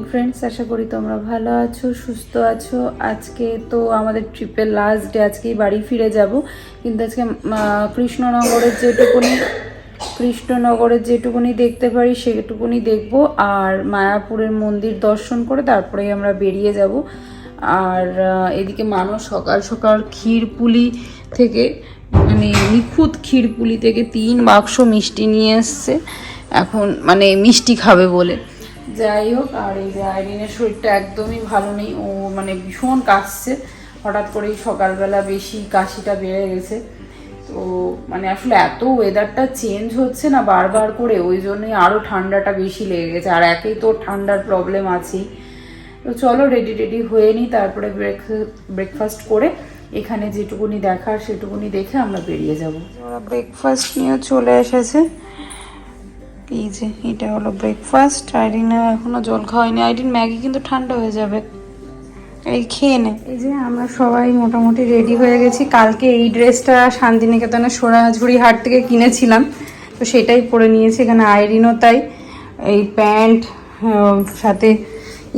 Friends, আশা করি তোমরা ভালো আছো, সুস্থ আছো। আজকে তো আমাদের ট্রিপের লাস্ট ডে, আজকেই বাড়ি ফিরে যাব। কিন্তু আজকে কৃষ্ণনগরের যেটুকুনি দেখতে পারি সেটুকুনি দেখবো, আর মায়াপুরের মন্দির দর্শন করে তারপরেই আমরা বেরিয়ে যাব। আর এদিকে মানুষ সকাল সকাল ক্ষীরপুলি থেকে, মানে নিখুঁত ক্ষীরপুলি থেকে 3 বাক্স মিষ্টি নিয়ে এসছে, এখন মানে মিষ্টি খাবে বলে। যাই হোক, আর এই যে আইরিনের শরীরটা একদমই ভালো নেই, ও মানে ভীষণ কাশছে, হঠাৎ করেই সকালবেলা বেশি কাশিটা বেড়ে গেছে। তো মানে আসলে এত ওয়েদারটা চেঞ্জ হচ্ছে না বারবার করে, ওই জন্যই আরও ঠান্ডাটা বেশি লেগে গেছে, আর একেই তো ঠান্ডার প্রবলেম আছেই। তো চলো রেডি হয়ে নিই, তারপরে ব্রেকফাস্ট করে এখানে যেটুকুনি দেখার সেটুকুনি দেখে আমরা বেরিয়ে যাব। ওরা ব্রেকফাস্ট নিয়ে চলে এসেছে, এই যে এটা হলো ব্রেকফাস্ট। আইরিনা এখনো জল খাওয়াইনি, আইরিন ম্যাগি কিন্তু ঠান্ডা হয়ে যাবে, এই খেয়ে নে। এই যে আমরা সবাই মোটামুটি রেডি হয়ে গেছি। কালকে এই ড্রেসটা শান্তিনিকেতনের সোনাঝুরি হাট থেকে কিনেছিলাম, তো সেটাই পরে নিয়েছি। এখানে আইরিনও তাই, এই প্যান্ট সাথে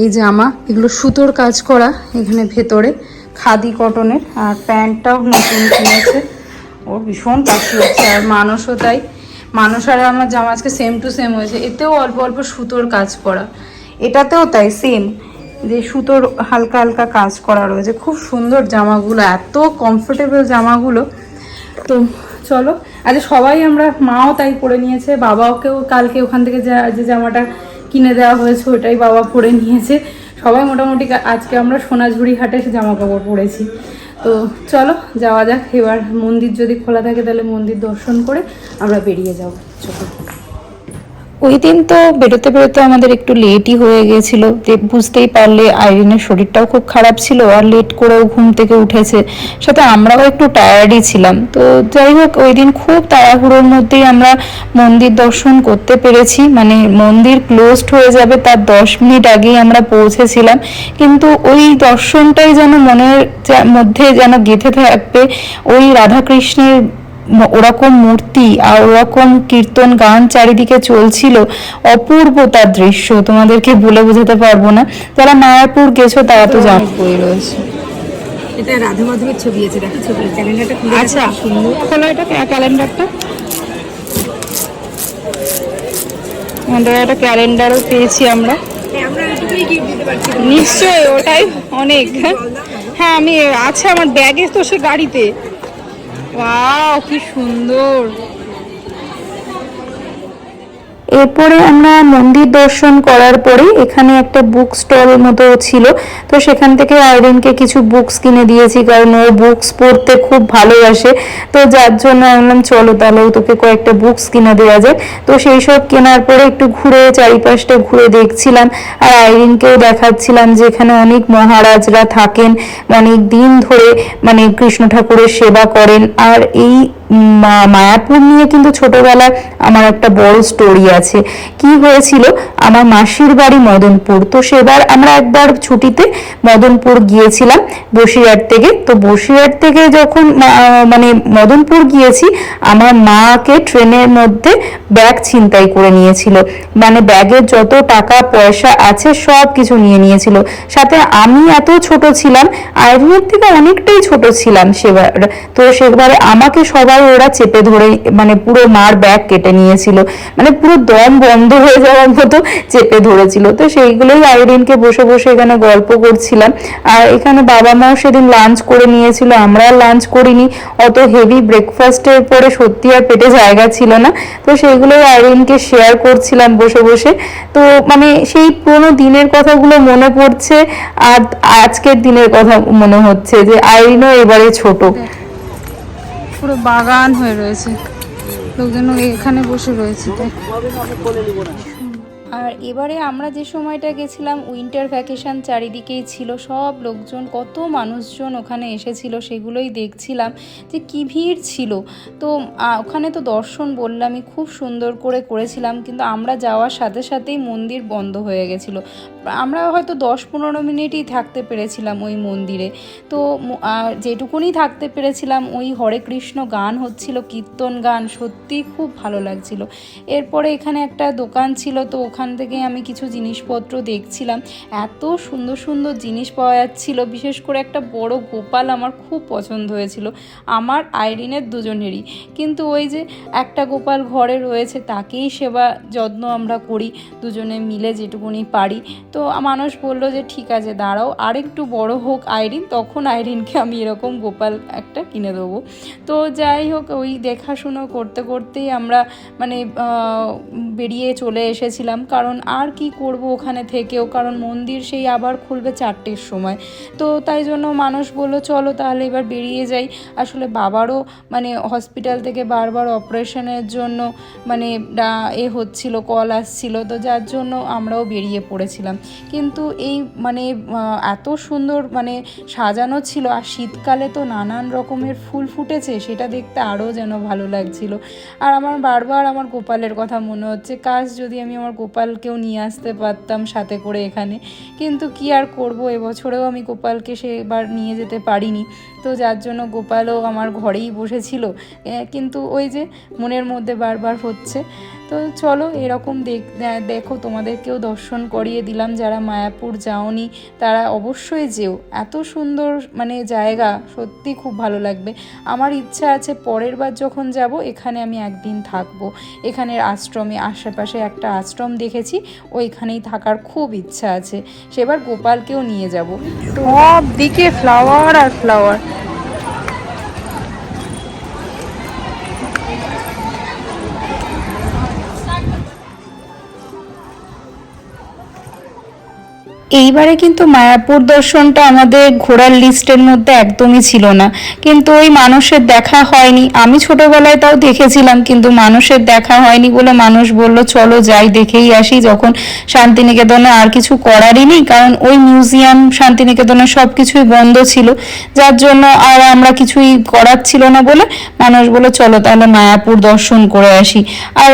এই জামা, এগুলো সুতোর কাজ করা এখানে ভেতরে, খাদি কটনের। আর প্যান্টটাও নতুন কিনেছে, ওর ভীষণ কাশি হচ্ছে। আর মানুষও তাই, মানুষ আর আমার জামা আজকে সেম টু সেম হয়েছে, এতেও অল্প অল্প সুতোর কাজ করা, এটাতেও তাই সেম, যে সুতোর হালকা হালকা কাজ করা রয়েছে। খুব সুন্দর জামাগুলো, এত কমফোর্টেবল জামাগুলো। তো চলো, আজ সবাই আমরা, মাও তাই পরে নিয়েছে, বাবাকেও কালকে ওখান থেকে যে জামাটা কিনে দেওয়া হয়েছে ওটাই বাবা পরে নিয়েছে। সবাই মোটামুটি আজকে আমরা সোনাঝুরি হাটে জামা কাপড় পরেছি। তো চলো যাওয়া যাক। এবার মন্দির যদি খোলা থাকে তাহলে মন্দির দর্শন করে আমরা বেরিয়ে যাব। চলো, ওই দিন তো বেরোতে বেরোতে আমাদের একটু লেটই হয়ে গেছিল, বুঝতেই পারলে আইরিনের শরীরটাও খুব খারাপ ছিল, আর লেট করেও ঘুম থেকে উঠেছে, সাথে আমরাও একটু টায়ার্ডই ছিলাম। তো যাই হোক, ওই দিন খুব তাড়াহুড়োর মধ্যেই আমরা মন্দির দর্শন করতে পেরেছি। মানে মন্দির ক্লোজড হয়ে যাবে তার 10 মিনিট আগেই আমরা পৌঁছেছিলাম, কিন্তু ওই দর্শনটাই যেন মনের মধ্যে যেন গেঁথে থাকবে। ওই রাধাকৃষ্ণের ওরকম মূর্তি আর ওরকম কীর্তন গান চারিদিকে চলছিল, অপূর্ব তার দৃশ্য, তোমাদেরকে বলে বোঝাতে পারবো না। যারা মায়াপুর গেছো তারা তো জানো। বই রয়েছে, এটা রাধা মাধবের ছবি আছে, দেখো ছবি ক্যালেন্ডারটা খুলে। আচ্ছা সুন্দর, খোলো এটা ক্যালেন্ডারটা। আমাদের একটা ক্যালেন্ডারও পেয়েছি আমরা, নিশ্চয়ই ওটাই অনেক। হ্যাঁ আমি আছে আমার ব্যাগে, তো সে গাড়িতে। ওয়াও কি সুন্দর। এরপরে আমরা মন্দির দর্শন করার পরে এখানে একটা বুক স্টল মতো ছিল, তো সেখান থেকে আইরিনকে কিছু বুকস কিনে দিয়েছি, কারণ ও বুকস পড়তে খুব ভালোবাসে। তো যার জন্য বললাম চলো তাহলে তোকে কয়েকটা বুকস কিনে দেওয়া যায়। তো সেই সব কেনার পরে একটু ঘুরে চারিপাশটা ঘুরে দেখছিলাম, আর আইরিনকেও দেখাচ্ছিলাম যে এখানে অনেক মহারাজরা থাকেন, অনেক দিন ধরে মানে কৃষ্ণ ঠাকুরের সেবা করেন। আর এই মায়াপুর নিয়ে কিন্তু ছোটবেলায় আমার একটা বড় স্টোরি আছে। কি হয়েছিল, আমার মাসির বাড়ি মদনপুর, তো সেবার আমরা একবার ছুটিতে মদনপুর গিয়েছিলাম বসিরহাট থেকে। তো বসিরহাট থেকে যখন মানে মদনপুর গিয়েছি, আমার মাকে ট্রেনের মধ্যে ব্যাগ ছিনতাই করে নিয়েছিল, মানে ব্যাগের যত টাকা পয়সা আছে সব কিছু নিয়ে নিয়েছিল। সাথে আমি এত ছোট ছিলাম, আইরিনের থেকে অনেকটাই ছোট ছিলাম সেবার। তো সেবারে আমাকে সবাই ওরা চেপে ধরে মানে পুরো মার ব্যাগ কেটে নিয়েছিল, মানে পুরো দম বন্ধ হয়ে যাওয়ার মতো চেপে ধরেছিল। তো সেইগুলোই আইরিনকে বসে বসে এখানে গল্প করছিলাম। আর এখানে বাবা মাও সেদিন লাঞ্চ করে নিয়েছিল, আমরা লাঞ্চ করিনি, অত হেভি ব্রেকফাস্টের পরে সত্যি আর পেটে জায়গা ছিল না। তো সেইগুলোই আইরিনকে শেয়ার করছিলাম বসে বসে। তো মানে সেই পুরোনো দিনের কথাগুলো মনে পড়ছে, আর আজকের দিনের কথা মনে হচ্ছে যে আইরিনও এবারে ছোট। পুরো বাগান হয়ে রয়েছে, লোকজন এখানে বসে রয়েছে। আর এবারে আমরা যে সময়টা গেছিলাম উইন্টার ভ্যাকেশন, চারিদিকেই ছিল সব লোকজন, কত মানুষজন ওখানে এসেছিল, সেগুলোই দেখছিলাম যে কী ভিড় ছিল। তো ওখানে তো দর্শন বললামই খুব সুন্দর করে করেছিলাম, কিন্তু আমরা যাওয়ার সাথে সাথেই মন্দির বন্ধ হয়ে গেছিলো। আমরা হয়তো 10-15 মিনিটই থাকতে পেরেছিলাম ওই মন্দিরে। তো যেটুকুনি থাকতে পেরেছিলাম ওই হরে কৃষ্ণ গান হচ্ছিল, কীর্তন গান, সত্যিই খুব ভালো লাগছিল। এরপরে এখানে একটা দোকান ছিল, তো ওখান থেকে আমি কিছু জিনিসপত্র দেখছিলাম, এত সুন্দর সুন্দর জিনিস পাওয়া যাচ্ছিল। বিশেষ করে একটা বড় গোপাল আমার খুব পছন্দ হয়েছিল, আমার আইরিনের দুজনেরই। কিন্তু ওই যে একটা গোপাল ঘরে রয়েছে, তাকেই সেবা যত্ন আমরা করি দুজনে মিলে যেটুকুনি পারি। তো মানুষ বলল যে ঠিক আছে দাঁড়াও আরেকটু বড় হোক আইরিন, তখন আইরিনকে আমি এরকম গোপাল একটা কিনে দেবো। তো যাই হোক, ওই দেখাশুনো করতে করতেই আমরা মানে বেরিয়ে চলে এসেছিলাম, কারণ আর কি করব ওখানে থেকেও, কারণ মন্দির সেই আবার খুলবে 4টের সময়। তো তাই জন্য মানুষ বললো চলো তাহলে এবার বেরিয়ে যাই। আসলে বাবারও মানে হসপিটাল থেকে বারবার অপারেশনের জন্য মানে হচ্ছিল, কল আসছিল, তো যার জন্য আমরাও বেরিয়ে পড়েছিলাম। কিন্তু এই মানে এত সুন্দর মানে সাজানো ছিল, আর শীতকালে তো নানান রকমের ফুল ফুটেছে, সেটা দেখতে আরও যেন ভালো লাগছিল। আর আমার বারবার আমার গোপালের কথা মনে হচ্ছে, কাশ যদি আমি আমার গোপালকেও নিয়ে আসতে পারতাম সাথে করে এখানে। কিন্তু কি আর করব, এবছরেও আমি গোপালকে সেবার নিয়ে যেতে পারিনি। তো যার জন্য গোপালও আমার ঘরেই বসেছিল, কিন্তু ওই যে মনের মধ্যে বারবার হচ্ছে। তো চলো এরকম দেখো, তোমাদেরকেও দর্শন করিয়ে দিলাম। যারা মায়াপুর যাওনি তারা অবশ্যই যেও, এত সুন্দর মানে জায়গা, সত্যি খুব ভালো লাগবে। আমার ইচ্ছা আছে পরের বার যখন যাব এখানে আমি একদিন থাকবো। এখানের আশ্রমে, আশেপাশে একটা আশ্রম দেখেছি, ওইখানেই থাকার খুব ইচ্ছা আছে। সেবার গোপালকেও নিয়ে যাব। সব দিকে ফ্লাওয়ার আর ফ্লাওয়ার। এইবারে কিন্তু মায়াপুর দর্শনটা আমাদের ঘোরার লিস্টের মধ্যে একদমই ছিল না, কিন্তু ওই মানুষের দেখা হয়নি। আমি ছোটবেলায় তাও দেখেছিলাম, কিন্তু মানুষের দেখা হয়নি বলে মানুষ বলল চলো যাই দেখেই আসি, যখন শান্তিনিকেতনে আর কিছু করারই নেই, কারণ ওই মিউজিয়াম শান্তিনিকেতনে সব কিছুই বন্ধ ছিল, যার জন্য আর আমরা কিছুই করার ছিল না বলে মানুষ বলে চলো তাহলে মায়াপুর দর্শন করে আসি। আর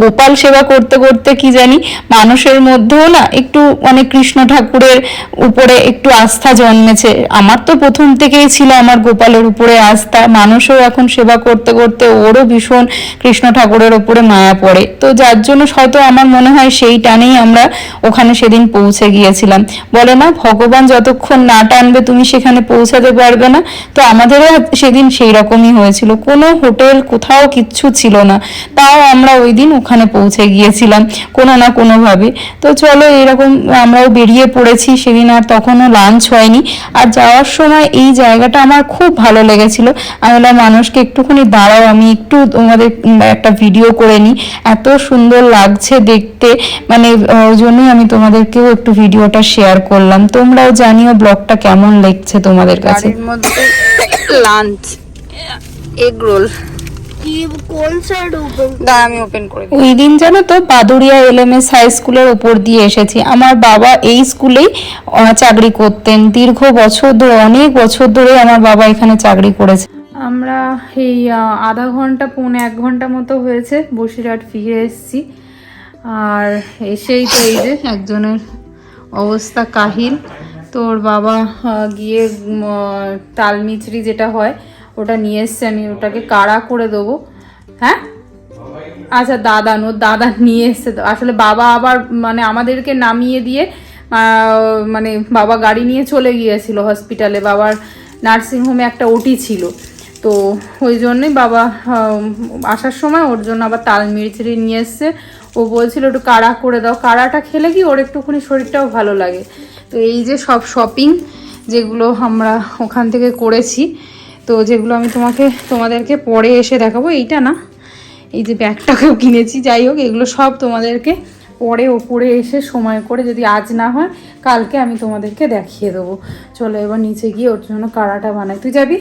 গোপাল সেবা করতে করতে কি জানি মানুষের মধ্যেও না একটু মানে কৃষ্ণ ঠাকুরের উপরে একটু আস্থা জন্মেছে। আমার তো প্রথম থেকেই ছিল আমার গোপালের উপরে আস্থা, মানুষও এখন সেবা করতে করতে ওরও ভীষণ কৃষ্ণ ঠাকুরের উপরে মায়া পড়ে। তো যার জন্য হয়তো আমার মনে হয় সেই টানেই আমরা ওখানে সেদিন পৌঁছে গিয়েছিলাম। বলে না ভগবান যতক্ষণ না টানবে তুমি সেখানে পৌঁছাতে পারবে না, তো আমাদেরও সেদিন সেই রকমই হয়েছিল। কোনো হোটেল কোথাও কিচ্ছু ছিল না, তাও আমরা ওই দিন ওখানে পৌঁছে গিয়েছিলাম কোনো না কোনোভাবে। তো চলো এরকম আমরাও বেরিয়ে পড়েছি সেদিন, আর তখনও লাঞ্চ হয়নি। আর যাওয়ার সময় এই জায়গাটা আমার খুব ভালো লেগেছিল, আমি বললাম মানুষকে একটুখানি দাঁড়াও আমি একটু তোমাদের একটা ভিডিও করে নিই, এত সুন্দর লাগছে দেখতে, মানে ওই জন্যই আমি তোমাদেরকেও একটু ভিডিওটা শেয়ার করলাম। তোমরাও জানিও ব্লগটা কেমন লাগছে তোমাদের কাছে। লাঞ্চ এগ রোল, আমি ওপেন করে দিই। ওই দিন জানো তো বাদুড়িয়া LMS হাই স্কুলের ওপর দিয়ে এসেছি। আমার বাবা এই স্কুলেই চাকরি করতেন দীর্ঘ বছর ধরে, অনেক বছর ধরে আমার বাবা এখানে চাকরি করেছে। আমরা এই আধা ঘন্টা 1 ঘন্টা মতো হয়েছে বসিরহাট ফিরে এসেছি। আর এসেই তো এই যে একজনের অবস্থা কাহিল, তোর বাবা গিয়ে তাল মিছরি যেটা হয় ওটা নিয়ে এসছে, আমি ওটাকে কাড়া করে দেবো। হ্যাঁ আচ্ছা দাদা নিয়ে এসছে। আসলে বাবা আবার মানে আমাদেরকে নামিয়ে দিয়ে মানে বাবা গাড়ি নিয়ে চলে গিয়েছিল হসপিটালে, বাবার নার্সিংহোমে একটা ওটি ছিল, তো ওই জন্যই বাবা আসার সময় ওর জন্য আবার তাল মিছরি নিয়ে এসছে। ও বলছিল একটু কাড়া করে দাও, কাড়াটা খেলে কি ওর একটুখানি শরীরটাও ভালো লাগে। তো এই যে সব শপিং যেগুলো আমরা ওখান থেকে করেছি, তো যেগুলো আমি তোমাদেরকে পরে এসে দেখাবো। এইটা না, এই যে ব্যাগটাকেও কিনেছি। যাই হোক এগুলো সব তোমাদেরকে পরে ওপরে এসে সময় করে, যদি আজ না হয় কালকে আমি তোমাদেরকে দেখিয়ে দেবো। চলো এবার নিচে গিয়ে ওর জন্য কাড়াটা বানাই। তুই যাবি?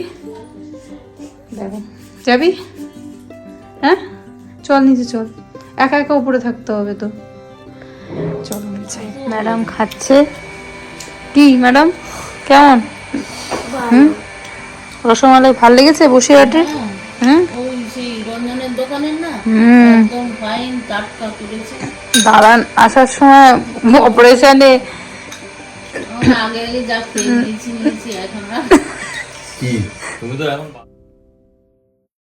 দেখো যাবি? হ্যাঁ চল নিচে চল, একা একা উপরে থাকতে হবে তো। ম্যাডাম খাচ্ছে। কি ম্যাডাম কেমন? রসমালাই ভাল লেগেছে বসিরহাটের? ওই সেই রঞ্জনের দোকানের না, একদম ফাইন টাটকা করেছে। দাঁড়ান, আসার সময় অপারেশনে আগে আগে যা খেয়ে নিয়েছি এখন আর কি তুমি তো এখন